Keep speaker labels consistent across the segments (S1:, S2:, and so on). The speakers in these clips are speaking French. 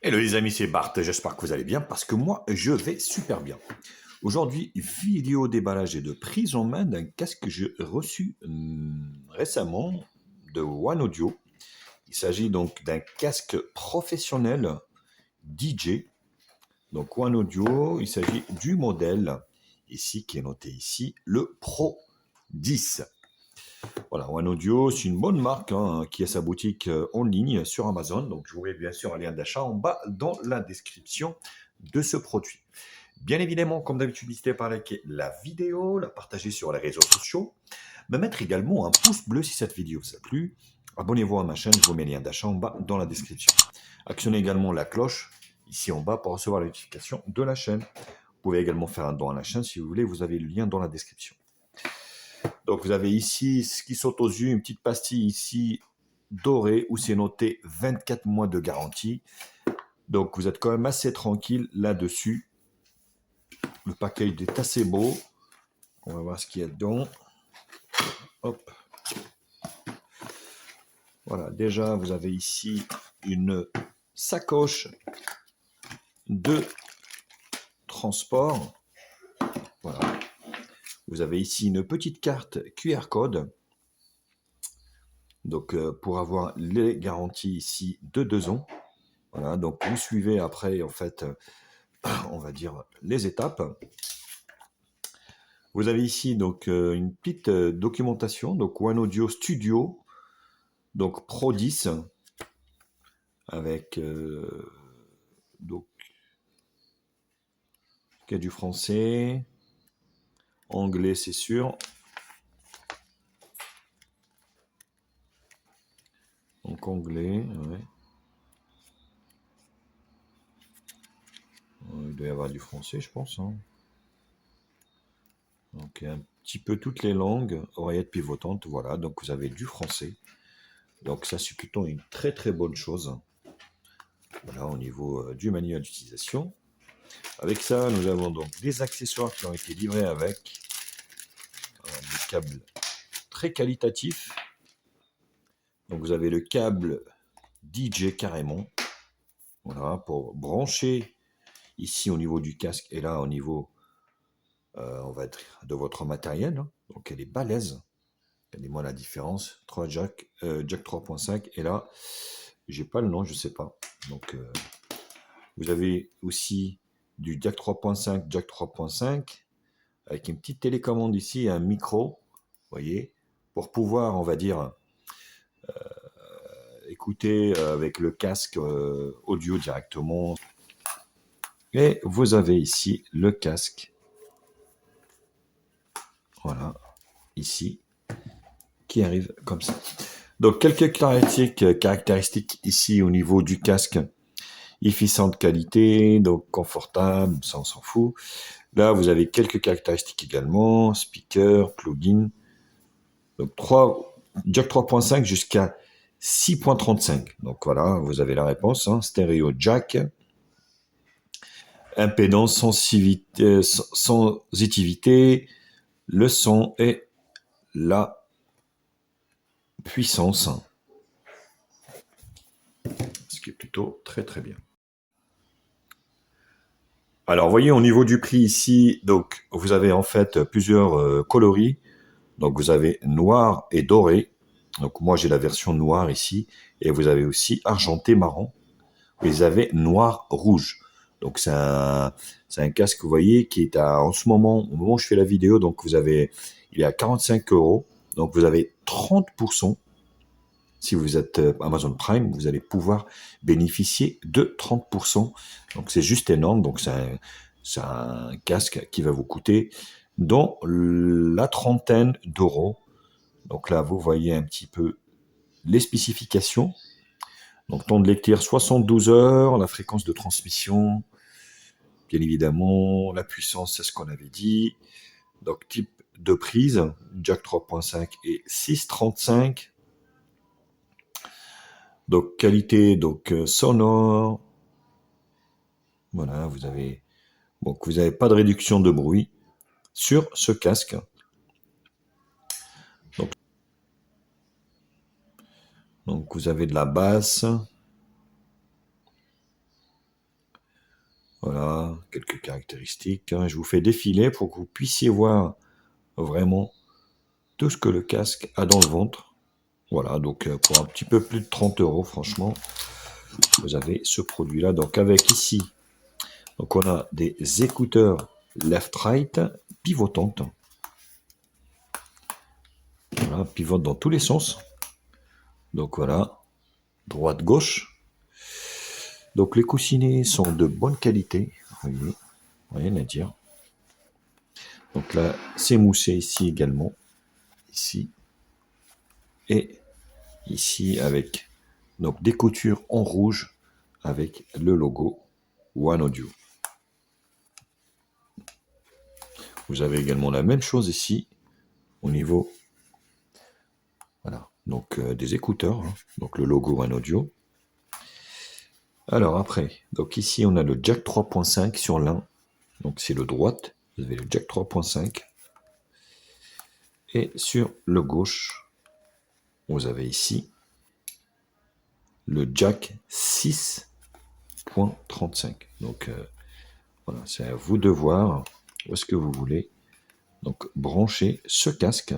S1: Hello les amis, c'est Bart, j'espère que vous allez bien parce que moi je vais super bien. Aujourd'hui, vidéo déballage et de prise en main d'un casque que j'ai reçu récemment de One Audio. Il s'agit donc d'un casque professionnel DJ. Donc One Audio, il s'agit du modèle ici qui est noté ici, le Pro 10. Voilà, One Audio, c'est une bonne marque qui a sa boutique en ligne sur Amazon. Donc, je vous mets bien sûr un lien d'achat en bas dans la description de ce produit. Bien évidemment, comme d'habitude, n'hésitez pas à liker la vidéo, la partager sur les réseaux sociaux, me mettre également un pouce bleu si cette vidéo vous a plu. Abonnez-vous à ma chaîne, je vous mets le lien d'achat en bas dans la description. Actionnez également la cloche ici en bas pour recevoir les notifications de la chaîne. Vous pouvez également faire un don à la chaîne si vous voulez, vous avez le lien dans la description. Donc, vous avez ici ce qui saute aux yeux, une petite pastille ici dorée où c'est noté 24 mois de garantie. Donc, vous êtes quand même assez tranquille là-dessus. Le package est assez beau. On va voir ce qu'il y a dedans. Hop. Voilà, déjà, vous avez ici une sacoche de transport. Voilà. Vous avez ici une petite carte QR code. Donc, pour avoir les garanties ici de 2 ans. Voilà, donc vous suivez après, en fait, on va dire les étapes. Vous avez ici donc une petite documentation, donc One Audio Studio, donc Pro 10, avec donc il y a du français, anglais c'est sûr. Donc anglais, ouais. Il doit y avoir du français, je pense. Donc un petit peu toutes les langues, oreillettes pivotantes, voilà. Donc vous avez du français. Donc ça c'est plutôt une très très bonne chose. Voilà au niveau du manuel d'utilisation. Avec ça, nous avons donc des accessoires qui ont été livrés avec des câbles très qualitatifs. Donc vous avez le câble DJ carrément, voilà, pour brancher ici au niveau du casque et là au niveau, on va dire, de votre matériel. Donc elle est balèze. Regardez-moi la différence. 3 jack, jack 3.5 et là, j'ai pas le nom, je sais pas. Donc vous avez aussi du jack 3.5 avec une petite télécommande ici et un micro, vous voyez, pour pouvoir, on va dire, écouter avec le casque audio directement. Et vous avez ici le casque, voilà, ici, qui arrive comme ça. Donc, quelques caractéristiques ici au niveau du casque. Efficient de qualité, donc confortable, ça on s'en fout. Là, vous avez quelques caractéristiques également, speaker, plugin. Donc, jack 3.5 jusqu'à 6.35. Donc voilà, vous avez la réponse. Stéréo jack. Impédance, sensitivité, le son et la puissance. Ce qui est plutôt très très bien. Alors, voyez au niveau du prix ici, donc vous avez en fait plusieurs coloris. Donc vous avez noir et doré. Donc moi j'ai la version noire ici. Et vous avez aussi argenté marron. Vous avez noir rouge. Donc c'est un casque, vous voyez, qui est en ce moment, au moment où je fais la vidéo, donc il est à 45 €. Donc vous avez 30%. Si vous êtes Amazon Prime, vous allez pouvoir bénéficier de 30%. Donc c'est juste énorme. Donc c'est un casque qui va vous coûter dans la trentaine d'euros. Donc là, vous voyez un petit peu les spécifications. Donc temps de lecture 72 heures, la fréquence de transmission, bien évidemment, la puissance, c'est ce qu'on avait dit. Donc type de prise, jack 3.5 et 6.35. Donc qualité donc sonore. Voilà, vous avez pas de réduction de bruit sur ce casque. Donc vous avez de la basse. caractéristiques, hein. Je vous fais défiler pour que vous puissiez voir vraiment tout ce que le casque a dans le ventre. Voilà, donc pour un petit peu plus de 30 €, franchement, vous avez ce produit-là. Donc avec ici, donc on a des écouteurs left-right pivotantes. Voilà, pivote dans tous les sens. Donc voilà, droite-gauche. Donc les coussinets sont de bonne qualité, vous voyez, rien à dire. Donc là, c'est moussé ici également, ici, et ici avec donc des coutures en rouge avec le logo One Audio. Vous avez également la même chose ici au niveau, voilà, donc des écouteurs, hein, donc le logo One Audio. Alors après, donc ici on a le jack 3.5 sur l'un, donc c'est le droite, vous avez le jack 3.5, et sur le gauche, vous avez ici le jack 6.35. Donc voilà, c'est à vous de voir où est-ce que vous voulez donc brancher ce casque.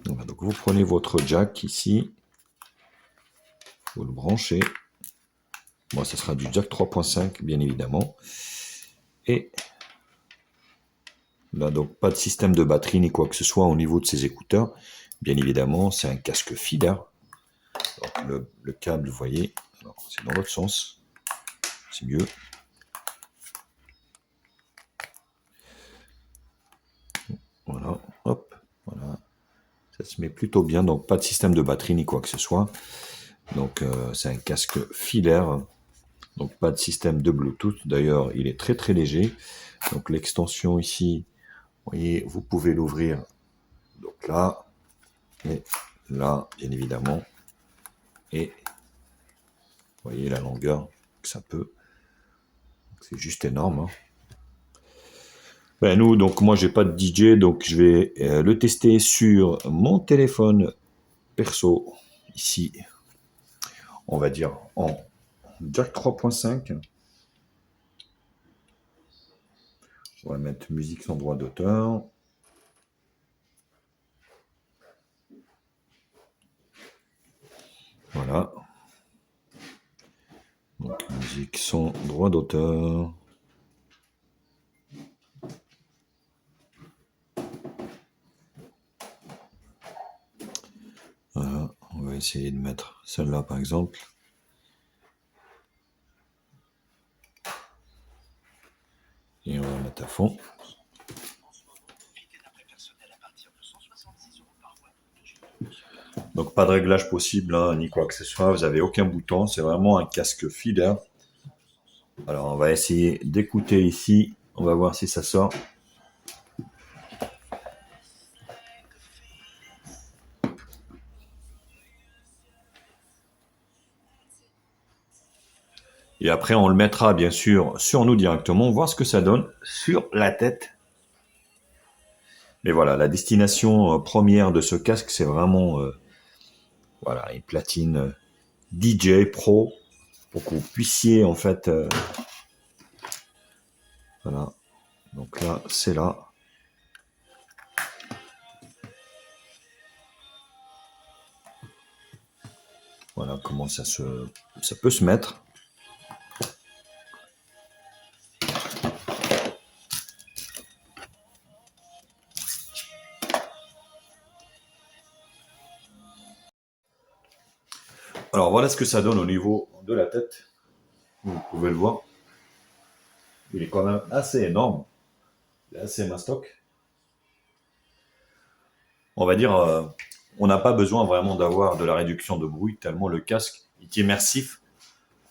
S1: Voilà, donc vous prenez votre jack ici, vous le branchez. Moi, ça sera du jack 3.5, bien évidemment. Et là, donc pas de système de batterie ni quoi que ce soit au niveau de ces écouteurs. Bien évidemment, c'est un casque filaire. Donc, le câble, vous voyez, c'est dans l'autre sens. C'est mieux. Voilà, hop, voilà. Ça se met plutôt bien, donc pas de système de batterie ni quoi que ce soit. Donc c'est un casque filaire, donc pas de système de Bluetooth. D'ailleurs, il est très très léger. Donc l'extension ici, vous voyez, vous pouvez l'ouvrir. Donc là, et là, bien évidemment. Et vous voyez la longueur que ça peut. C'est juste énorme, hein. Ben nous, donc moi j'ai pas de DJ, donc je vais le tester sur mon téléphone perso, ici, on va dire en jack 3.5. On va mettre musique sans droit d'auteur. Voilà. Donc musique sans droit d'auteur. Voilà, on va essayer de mettre celle-là par exemple. Et on va mettre à fond. Donc pas de réglage possible, hein, ni quoi que ce soit, vous n'avez aucun bouton, c'est vraiment un casque filaire. Alors on va essayer d'écouter ici, on va voir si ça sort. Et après on le mettra bien sûr sur nous directement, voir ce que ça donne sur la tête. Mais voilà, la destination première de ce casque, c'est vraiment voilà, une platine DJ Pro pour que vous puissiez en fait voilà, donc là c'est là, voilà comment ça peut se mettre. Alors voilà ce que ça donne au niveau de la tête, vous pouvez le voir, il est quand même assez énorme, il est assez mastoc. On va dire on n'a pas besoin vraiment d'avoir de la réduction de bruit tellement le casque est immersif.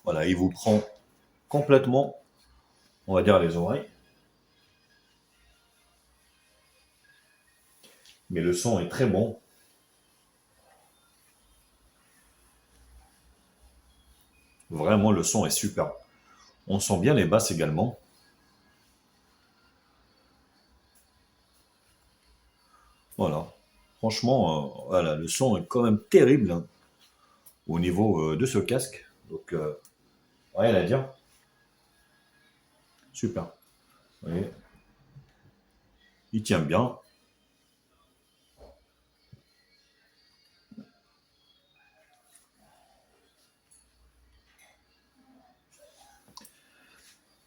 S1: Voilà, il vous prend complètement, on va dire, les oreilles. Mais le son est très bon. Vraiment, le son est super. On sent bien les basses également. Voilà. Franchement, voilà, le son est quand même terrible, hein, au niveau de ce casque. Donc, rien à dire. Super. Vous voyez, il tient bien.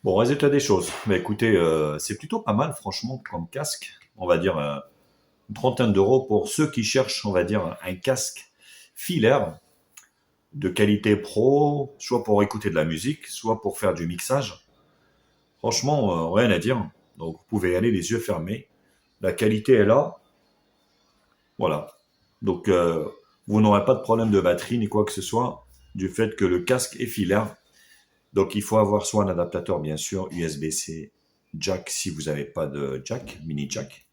S1: Bon, résultat des choses. Mais écoutez, c'est plutôt pas mal, franchement, comme casque. On va dire une trentaine d'euros pour ceux qui cherchent, on va dire, un casque filaire de qualité pro, soit pour écouter de la musique, soit pour faire du mixage. Franchement, rien à dire. Donc, vous pouvez y aller les yeux fermés. La qualité est là. Voilà. Donc, vous n'aurez pas de problème de batterie ni quoi que ce soit du fait que le casque est filaire. Donc, il faut avoir soit un adaptateur, bien sûr, USB-C, jack si vous n'avez pas de jack, mini jack.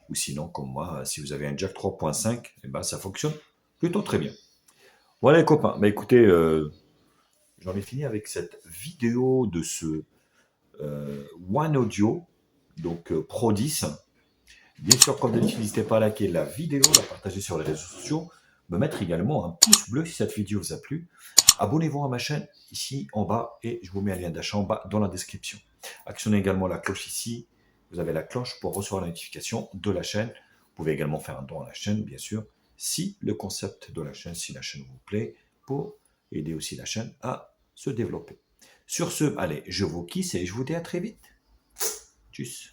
S1: Ou sinon, comme moi, si vous avez un jack 3.5, eh ben, ça fonctionne plutôt très bien. Voilà les copains. Bah, écoutez, j'en ai fini avec cette vidéo de ce One Audio, donc Pro 10. Bien sûr, comme d'habitude, n'hésitez pas à liker la vidéo, la partager sur les réseaux sociaux, me mettre également un pouce bleu si cette vidéo vous a plu. Abonnez-vous à ma chaîne ici en bas et je vous mets un lien d'achat en bas dans la description. Actionnez également la cloche ici. Vous avez la cloche pour recevoir la notification de la chaîne. Vous pouvez également faire un don à la chaîne, bien sûr, si le concept de la chaîne, si la chaîne vous plaît, pour aider aussi la chaîne à se développer. Sur ce, allez, je vous quitte et je vous dis à très vite. Tchuss.